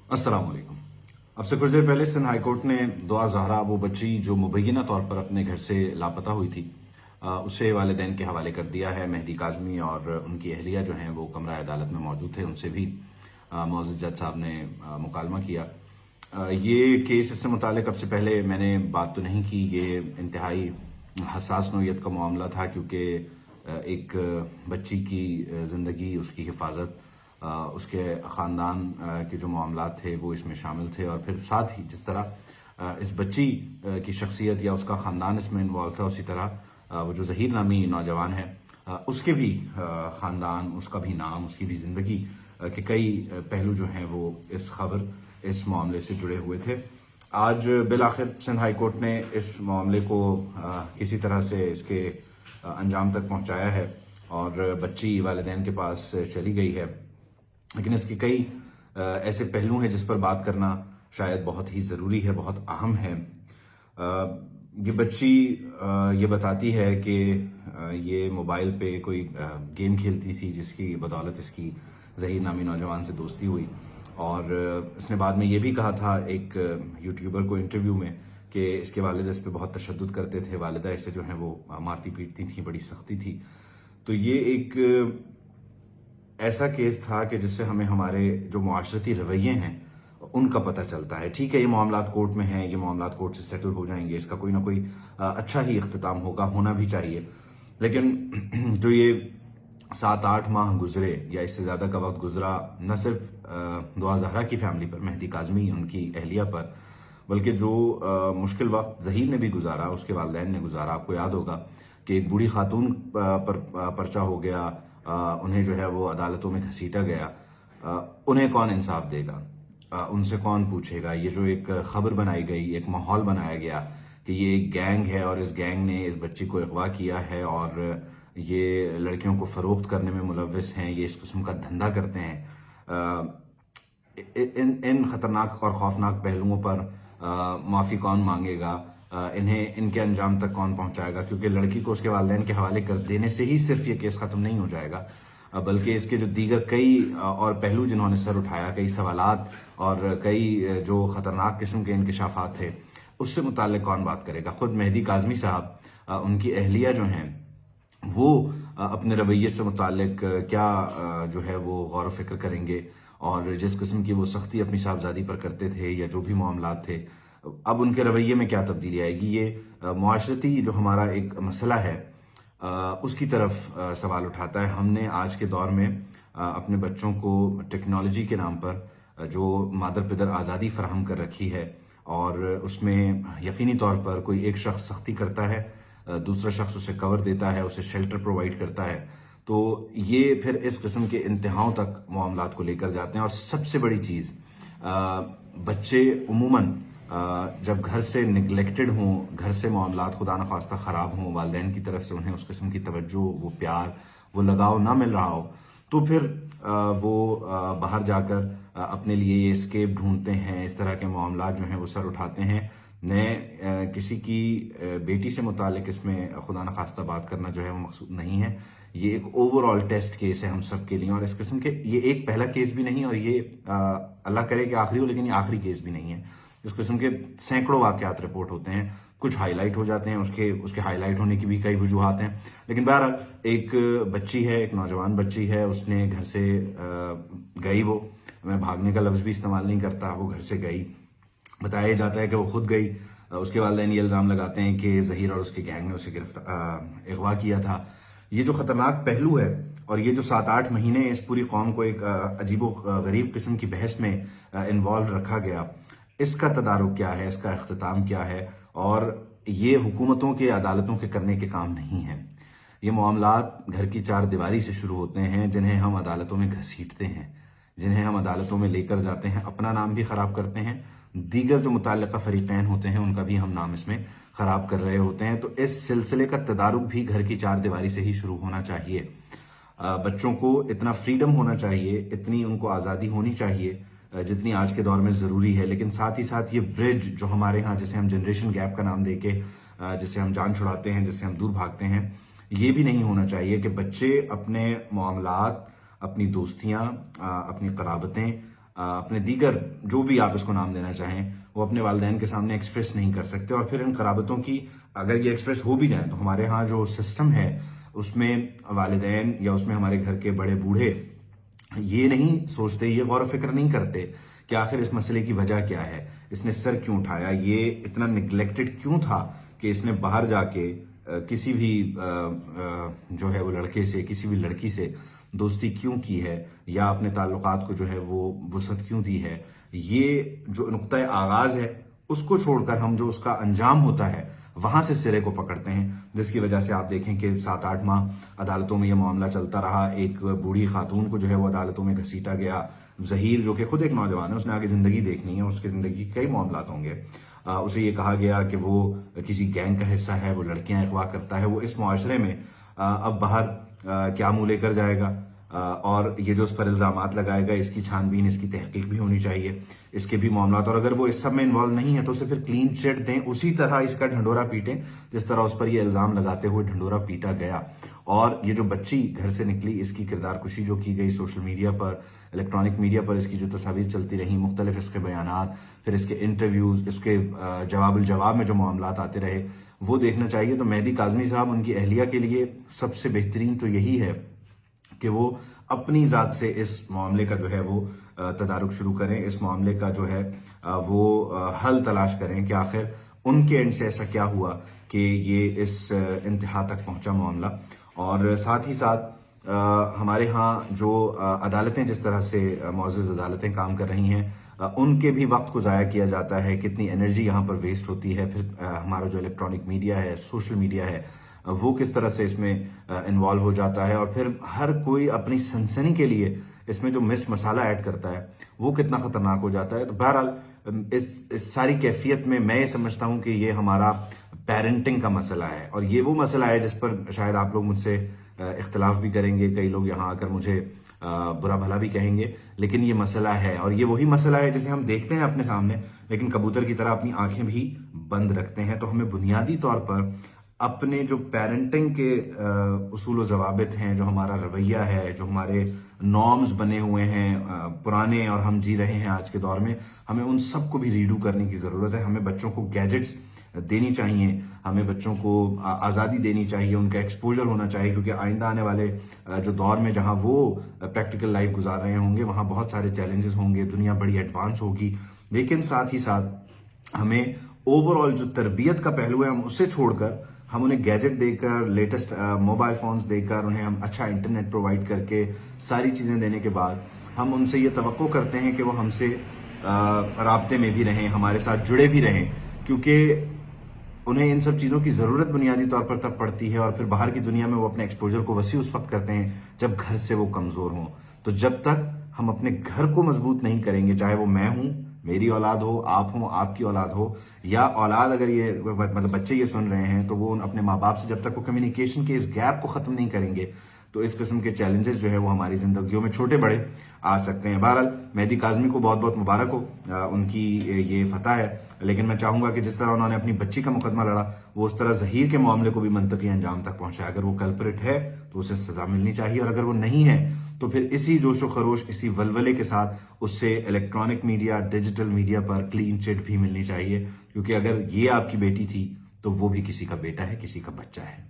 अस्सलाम वालेकुम। अब से कुछ देर पहले सिंध हाई कोर्ट ने दुआ ज़हरा, वो बच्ची जो मुबैना तौर पर अपने घर से लापता हुई थी, उसे वालिदैन के हवाले कर दिया है। मेहदी काज़मी और उनकी अहलिया जो हैं वो कमरा अदालत में मौजूद थे, उनसे भी मुअज़्ज़ज़ जज साहब ने मुकालमा किया। ये केस इससे मुतालिक अब से पहले मैंने बात तो नहीं की। ये इंतहाई हसास नौइयत का मामला था, क्योंकि एक बच्ची की ज़िंदगी, उसकी हिफाजत, उसके ख़ानदान के जो मामलात थे वो इसमें शामिल थे, और फिर साथ ही जिस तरह इस बच्ची की शख्सियत या उसका ख़ानदान इसमें इन्वॉल्व था, उसी तरह वो जो ज़हीर नामी नौजवान है, उसके भी ख़ानदान, उसका भी नाम, उसकी भी ज़िंदगी के कई पहलू जो हैं वो इस मामले से जुड़े हुए थे। आज बिल आखिर सिंध हाई कोर्ट ने इस मामले को किसी तरह से इसके अंजाम तक पहुंचाया है और बच्ची वालिदैन के पास चली गई है। लेकिन इसके कई ऐसे पहलू हैं जिस पर बात करना शायद बहुत ही ज़रूरी है, बहुत अहम है। ये बच्ची ये बताती है कि ये मोबाइल पे कोई गेम खेलती थी, जिसकी बदौलत इसकी ज़हीर नामी नौजवान से दोस्ती हुई, और इसने बाद में ये भी कहा था एक यूट्यूबर को इंटरव्यू में कि इसके वालिद इस पे बहुत तशद्दुद करते थे, वालिदा इसे जो है वो मारती पीटती थी, बड़ी सख्ती थी। तो ये एक ऐसा केस था कि जिससे हमें हमारे जो मुआशरती रवैये हैं उनका पता चलता है। ठीक है, ये मामलात कोर्ट में हैं, ये मामलात कोर्ट से सेटल हो जाएंगे, इसका कोई ना कोई अच्छा ही इख्तिताम होगा, होना भी चाहिए। लेकिन जो ये 7-8 माह गुजरे या इससे ज़्यादा का वक्त गुजरा, न सिर्फ दुआ ज़हरा की फैमिली पर, मेहदी काज़मी उनकी अहलिया पर, बल्कि जो मुश्किल वक्त ज़हीर ने भी गुजारा, उसके वालिदैन ने गुजारा। आपको याद होगा कि एक बूढ़ी खातून पर पर्चा हो गया, उन्हें जो है वो अदालतों में घसीटा गया। उन्हें कौन इंसाफ देगा, उनसे कौन पूछेगा। ये जो एक खबर बनाई गई, एक माहौल बनाया गया कि ये एक गैंग है और इस गैंग ने इस बच्ची को अगवा किया है और ये लड़कियों को फरोख्त करने में मुलव्विस हैं, ये इस किस्म का धंधा करते हैं। इन खतरनाक और खौफनाक पहलुओं पर माफ़ी कौन मांगेगा, इन्हें इनके अंजाम तक कौन पहुंचाएगा। क्योंकि लड़की को उसके वालिदैन के हवाले कर देने से ही सिर्फ ये केस ख़त्म नहीं हो जाएगा, बल्कि इसके जो दीगर कई और पहलू जिन्होंने सर उठाया, कई सवालात और कई जो ख़तरनाक किस्म के इंकशाफात थे, उससे मुताल्लिक कौन बात करेगा। ख़ुद मेहदी काज़मी साहब, उनकी अहलिया जो हैं, वो अपने रवैये से मुताल्लिक क्या जो है वो गौर व फिक्र करेंगे, और जिस किस्म की वो सख्ती अपनी साहबजादी पर करते थे या जो भी मामलात थे, अब उनके रवैये में क्या तब्दीली आएगी। ये मुआशरती जो हमारा एक मसला है उसकी तरफ सवाल उठाता है। हमने आज के दौर में अपने बच्चों को टेक्नोलॉजी के नाम पर जो मादर पिदर आज़ादी फराहम कर रखी है, और उसमें यकीनी तौर पर कोई एक शख्स सख्ती करता है, दूसरा शख्स उसे कवर देता है, उसे शेल्टर प्रोवाइड करता है, तो ये फिर इस किस्म के इंतहाओं तक मामलात को लेकर जाते हैं। और सबसे बड़ी चीज़, बच्चे उमूमन जब घर से निगलेक्टेड हों, घर से मामलात खुदा न खास्ता ख़राब हों, वालिदैन की तरफ से उन्हें उस किस्म की तवज्जो, वो प्यार, वो लगाव ना मिल रहा हो, तो फिर वो बाहर जाकर अपने लिए ये एस्केप ढूंढते हैं। इस तरह के मामलात जो हैं वो सर उठाते हैं। मैं किसी की बेटी से मुतालिक इसमें खुदा न खास्ता बात करना जो है वो मकसूद नहीं है। ये एक ओवरऑल टेस्ट केस है हम सब के लिए, और इस किस्म के ये एक पहला केस भी नहीं, और ये अल्लाह करे कि आखिरी हो, लेकिन ये आखिरी केस भी नहीं है। इस किस्म के सैकड़ों वाकयात रिपोर्ट होते हैं, कुछ हाईलाइट हो जाते हैं, उसके हाईलाइट होने की भी कई वजूहात हैं। लेकिन बहरहाल एक बच्ची है, एक नौजवान बच्ची है, उसने घर से गई, वो, मैं भागने का लफ्ज़ भी इस्तेमाल नहीं करता, वो घर से गई। बताया जाता है कि वो खुद गई, उसके वालिदैन ये इल्ज़ाम लगाते हैं कि ज़हीर और उसके गैंग ने उसे अगवा किया था। ये जो ख़तरनाक पहलू है, और ये जो 7-8 महीने इस पूरी कौम को एक अजीबो गरीब किस्म की बहस में इन्वॉल्व रखा गया, इसका तदारुक क्या है, इसका इख्तिताम क्या है। और ये हुकूमतों के, अदालतों के करने के काम नहीं है। ये मामलात घर की चार दीवारी से शुरू होते हैं, जिन्हें हम अदालतों में घसीटते हैं, जिन्हें हम अदालतों में लेकर जाते हैं, अपना नाम भी ख़राब करते हैं, दीगर जो मुतल्लिक़ा फ़रीक़ैन होते हैं उनका भी हम नाम इसमें ख़राब कर रहे होते हैं। तो इस सिलसिले का तदारुक भी घर की चार दीवारी से ही शुरू होना चाहिए। बच्चों को इतना फ्रीडम होना चाहिए, इतनी उनको आज़ादी होनी चाहिए जितनी आज के दौर में ज़रूरी है। लेकिन साथ ही साथ ये ब्रिज जो हमारे यहाँ, जिसे हम जनरेशन गैप का नाम देके, जिसे हम जान छुड़ाते हैं, जिससे हम दूर भागते हैं, ये भी नहीं होना चाहिए कि बच्चे अपने मामलात, अपनी दोस्तियाँ, अपनी क़राबतें اپنے دیگر جو بھی آپ اس کو نام دینا چاہیں وہ اپنے والدین کے سامنے ایکسپریس نہیں کر سکتے، اور پھر ان قرابتوں کی اگر یہ ایکسپریس ہو بھی جائیں تو ہمارے ہاں جو سسٹم ہے اس میں والدین یا اس میں ہمارے گھر کے بڑے بوڑھے یہ نہیں سوچتے، یہ غور و فکر نہیں کرتے کہ آخر اس مسئلے کی وجہ کیا ہے، اس نے سر کیوں اٹھایا، یہ اتنا نگلیکٹڈ کیوں تھا کہ اس نے باہر جا کے کسی بھی جو ہے وہ لڑکے سے، کسی بھی لڑکی سے دوستی کیوں کی ہے، یا اپنے تعلقات کو جو ہے وہ وسعت کیوں دی ہے۔ یہ جو نقطۂ آغاز ہے اس کو چھوڑ کر ہم جو اس کا انجام ہوتا ہے وہاں سے سرے کو پکڑتے ہیں، جس کی وجہ سے آپ دیکھیں کہ 7-8 ماہ عدالتوں میں یہ معاملہ چلتا رہا، ایک بوڑھی خاتون کو جو ہے وہ عدالتوں میں گھسیٹا گیا، ظہیر جو کہ خود ایک نوجوان ہے، اس نے آگے زندگی دیکھنی ہے، اس کی زندگی کے کئی معاملات ہوں گے، اسے یہ کہا گیا کہ وہ کسی گینگ کا حصہ ہے، وہ لڑکیاں اغوا کرتا ہے، وہ اس معاشرے میں اب باہر کیا منہ لے کر جائے گا، اور یہ جو اس پر الزامات لگائے گا اس کی چھان بین، اس کی تحقیق بھی ہونی چاہیے، اس کے بھی معاملات، اور اگر وہ اس سب میں انوالو نہیں ہے تو اسے پھر کلین چٹ دیں، اسی طرح اس کا ڈھنڈورا پیٹیں جس طرح اس پر یہ الزام لگاتے ہوئے ڈھنڈورا پیٹا گیا۔ اور یہ جو بچی گھر سے نکلی، اس کی کردار کشی جو کی گئی سوشل میڈیا پر، الیکٹرانک میڈیا پر اس کی جو تصاویر چلتی رہیں، مختلف اس کے بیانات، پھر اس کے انٹرویوز، اس کے جواب الجواب میں جو معاملات آتے رہے، وہ دیکھنا چاہیے۔ تو مہدی کاظمی صاحب، ان کی اہلیہ کے لیے سب سے بہترین تو یہی ہے کہ وہ اپنی ذات سے اس معاملے کا جو ہے وہ تدارک شروع کریں، اس معاملے کا جو ہے وہ حل تلاش کریں کہ آخر ان کے اینڈ سے ایسا کیا ہوا کہ یہ اس انتہا تک پہنچا معاملہ۔ اور ساتھ ہی ساتھ ہمارے ہاں جو عدالتیں جس طرح سے معزز عدالتیں کام کر رہی ہیں، ان کے بھی وقت کو ضائع کیا جاتا ہے، کتنی انرجی یہاں پر ویسٹ ہوتی ہے، پھر ہمارا جو الیکٹرانک میڈیا ہے، سوشل میڈیا ہے، وہ کس طرح سے اس میں انوالو ہو جاتا ہے، اور پھر ہر کوئی اپنی سنسنی کے لیے اس میں جو مرچ مسالہ ایڈ کرتا ہے وہ کتنا خطرناک ہو جاتا ہے۔ تو بہرحال اس ساری کیفیت میں میں یہ سمجھتا ہوں کہ یہ ہمارا پیرنٹنگ کا مسئلہ ہے، اور یہ وہ مسئلہ ہے جس پر شاید آپ لوگ مجھ سے اختلاف بھی کریں گے، کئی لوگ یہاں آ کر مجھے برا بھلا بھی کہیں گے، لیکن یہ مسئلہ ہے، اور یہ وہی مسئلہ ہے جسے ہم دیکھتے ہیں اپنے سامنے لیکن کبوتر کی طرح اپنی آنکھیں بھی بند رکھتے ہیں۔ تو ہمیں بنیادی طور پر اپنے جو پیرنٹنگ کے اصول و ضوابط ہیں، جو ہمارا رویہ ہے، جو ہمارے نارمز بنے ہوئے ہیں پرانے اور ہم جی رہے ہیں آج کے دور میں، ہمیں ان سب کو بھی ریڈو کرنے کی ضرورت ہے۔ ہمیں بچوں کو گیجٹس دینی چاہیے، ہمیں بچوں کو آزادی دینی چاہیے، ان کا ایکسپوجر ہونا چاہیے، کیونکہ آئندہ آنے والے جو دور میں جہاں وہ پریکٹیکل لائف گزار رہے ہوں گے وہاں بہت سارے چیلنجز ہوں گے، دنیا بڑی ایڈوانس ہوگی، لیکن ساتھ ہی ساتھ ہمیں اوور آل جو تربیت کا پہلو ہے ہم اسے چھوڑ کر ہم انہیں گیجٹ دے کر، لیٹسٹ موبائل فونز دے کر، انہیں ہم اچھا انٹرنیٹ پرووائڈ کر کے، ساری چیزیں دینے کے بعد ہم ان سے یہ توقع کرتے ہیں کہ وہ ہم سے رابطے میں بھی رہیں، ہمارے ساتھ جڑے بھی رہیں، کیونکہ انہیں ان سب چیزوں کی ضرورت بنیادی طور پر تب پڑتی ہے، اور پھر باہر کی دنیا میں وہ اپنے ایکسپوجر کو وسیع اس وقت کرتے ہیں جب گھر سے وہ کمزور ہوں۔ تو جب تک ہم اپنے گھر کو مضبوط نہیں کریں گے، چاہے وہ میں ہوں، میری اولاد ہو، آپ ہوں، آپ کی اولاد ہو، یا اولاد اگر یہ مطلب بچے یہ سن رہے ہیں تو وہ اپنے ماں باپ سے جب تک وہ کمیونیکیشن کے اس گیپ کو ختم نہیں کریں گے تو اس قسم کے چیلنجز جو ہے وہ ہماری زندگیوں میں چھوٹے بڑے آ سکتے ہیں۔ بہرحال مہدی کاظمی کو بہت بہت مبارک ہو، ان کی یہ فتح ہے، لیکن میں چاہوں گا کہ جس طرح انہوں نے اپنی بچی کا مقدمہ لڑا وہ اس طرح ظہیر کے معاملے کو بھی منطقی انجام تک پہنچائے۔ اگر وہ کلپریٹ ہے تو اسے سزا ملنی چاہیے، اور اگر وہ نہیں ہے تو پھر اسی جوش و خروش، اسی ولولے کے ساتھ اس سے الیکٹرانک میڈیا، ڈیجیٹل میڈیا پر کلین چٹ بھی ملنی چاہیے، کیونکہ اگر یہ آپ کی بیٹی تھی تو وہ بھی کسی کا بیٹا ہے، کسی کا بچہ ہے۔